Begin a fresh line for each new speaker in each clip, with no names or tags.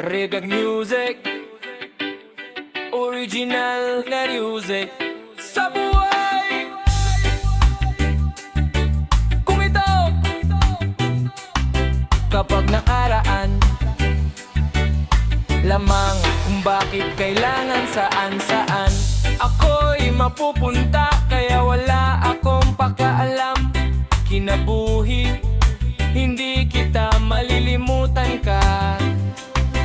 Reggae music, original na music sa buhay. Kung ito kapag nakaraan lamang, kung bakit kailangan saan-saan ako'y mapupunta, kaya wala akong pakaalam. Kinabuhi, hindi kita malilimutan ka.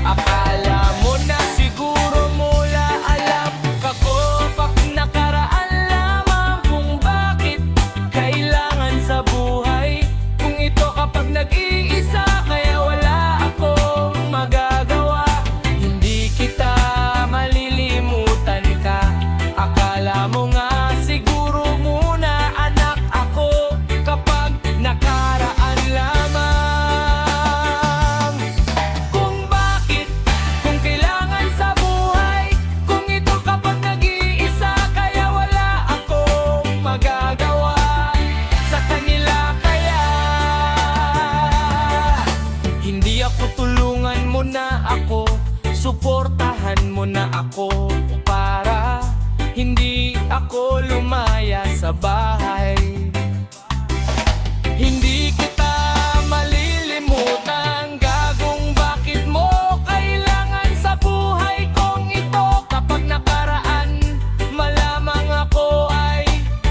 Akala mo na siguro mula alam kako pag nakaraan lamang, kung bakit kailangan sa buhay kung ito kapag nag-iisa, kaya wala akong magagawa. Hindi kita malilimutan ka. Akala mo nga siguro muna anak ako kapag nakaraan lamang. Tulungan mo na ako, suportahan mo na ako para hindi ako lumaya sa bahay. Hindi kita malilimutan, gagong bakit mo kailangan sa buhay kong ito. Kapag nakaraan, malamang ako ay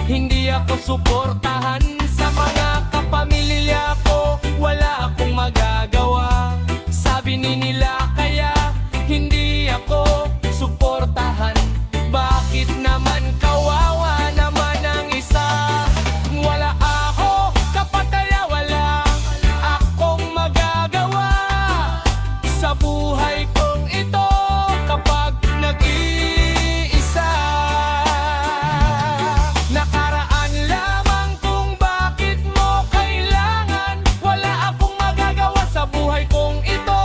hindi ako suportahan. Sa mga kapamilya ko, wala akong magagawa. Sabi nila kaya hindi ako suportahan. Bakit naman kawawa naman ang isa? Wala ako kapag kaya wala akong magagawa sa buhay kong ito kapag nag-iisa. Nakaraan lamang kung bakit mo kailangan, wala akong magagawa sa buhay kong ito.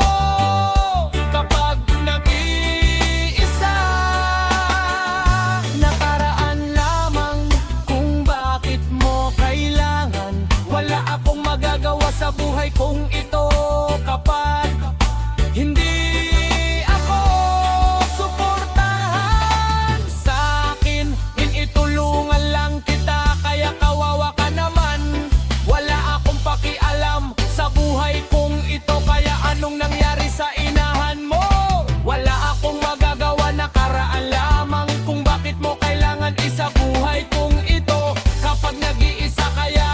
Sa buhay kong ito kapag hindi ako suportahan sa akin, initulungan lang kita, kaya kawawa ka naman. Wala akong pakialam sa buhay kong ito, kaya anong nangyari sa inahan mo? Wala akong magagawa, nakaraan lamang kung bakit mo kailangan isa buhay kong ito kapag nag-iisa, kaya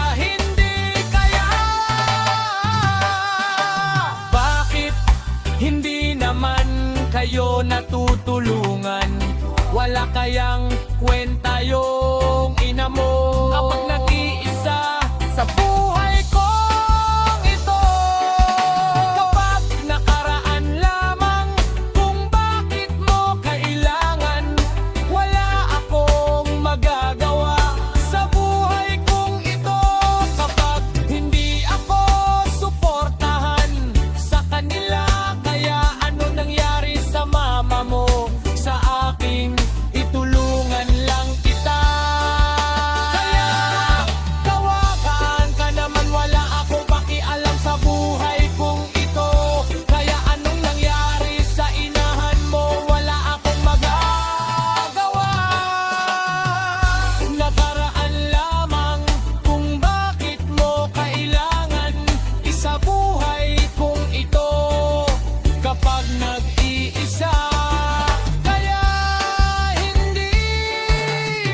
hindi naman kayo natutulungan. Wala kayang kwenta yung ina mo kapag nag-iisa sa buhay kong ito. Kapag nakaraan lamang kung bakit mo kailangan, wala akong magagawa sa buhay kong ito kapag hindi ako suportahan sa kanila. Sa mama mo, sa aking itulungan lang kita. Kaya kawakaan ka naman, wala akong pakialam sa buhay kong ito. Kaya anong nangyari sa inahan mo? Wala akong magagawa. Nakaraan lamang kung bakit mo kailangan isa buhay kong ito kapag nag-iisa.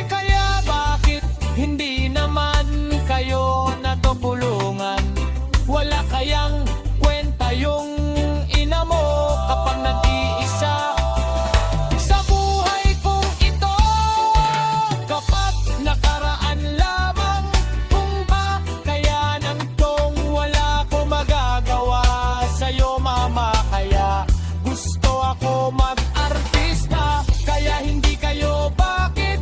Kaya bakit hindi naman kayo natutulungan? Wala kayang kwenta yung ina mo kapag nag-iisa sa buhay kong ito kapag nakaraan lamang kung ba kaya nang tong wala ko magagawa sa'yo mama. Kaya gusto ako mag-artista, kaya hindi kayo, bakit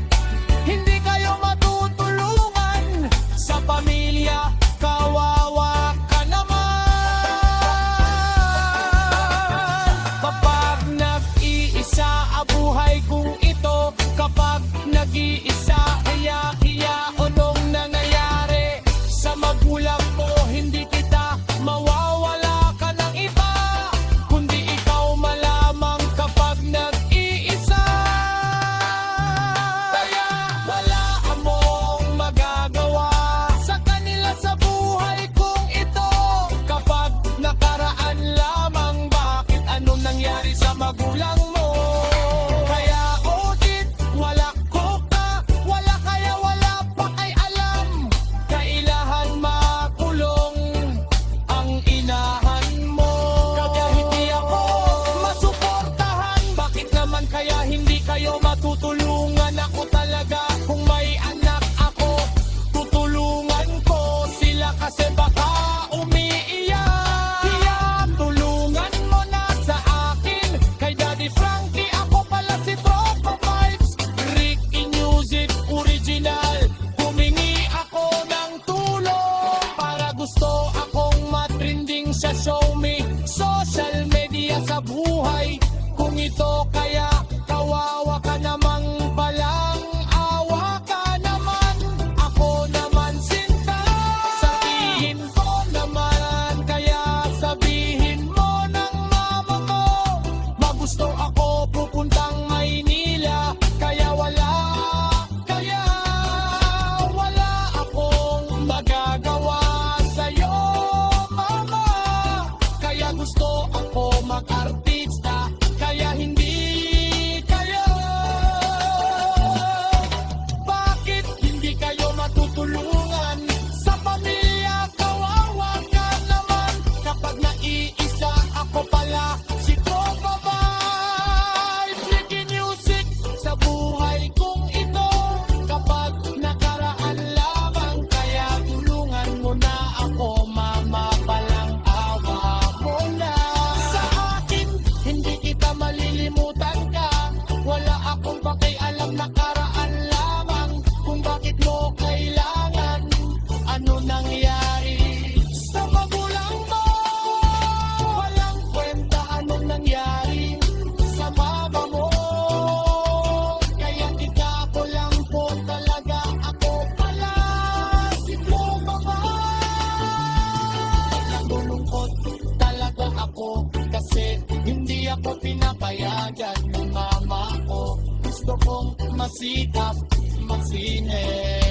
hindi kayo matutulungan sa pamilya? Kawawa ka naman kapag nag-iisa ang buhay kong ito. Kapag nag-iisa, hiya-hiya o nung nangyayari sa magulang mo, hindi kita mawawala ka ng iba, kundi ikaw malaman. gusto akong matrending sa show me, social media sa buhay. Kung ito kaya kawawa ka namang palang, awa ka naman, ako naman sinta. Sabihin ko naman, kaya sabihin mo ng mama mo, magusto ako pupuntang Maynila, kaya wala akong magagawa sa'yo, mama. Kaya gusto ako mag-artista, kaya hindi kayo. Bakit hindi kayo matutulungan? Sa pamilya kawawa ka naman, kapag naiisa ako pala si Tropa Vibes. Making music sa buhay kong ito, kapag nakaraan lamang, kaya tulungan mo na ako, mama. Palang awa mo na sa akin, hindi kita malilimutan ka. Wala akong pakialam, nakaraan lamang, kung bakit mo kailangan. Ano nangyari sa magulang mo? Walang kwenta, anong nangyari sa mama mo? Kaya tika ko lang po talaga, ako pala si Tropa. Nalulungkot talaga ako kasi hindi ako pinapayagan ng mama ko. Gusto kong masikap, masine.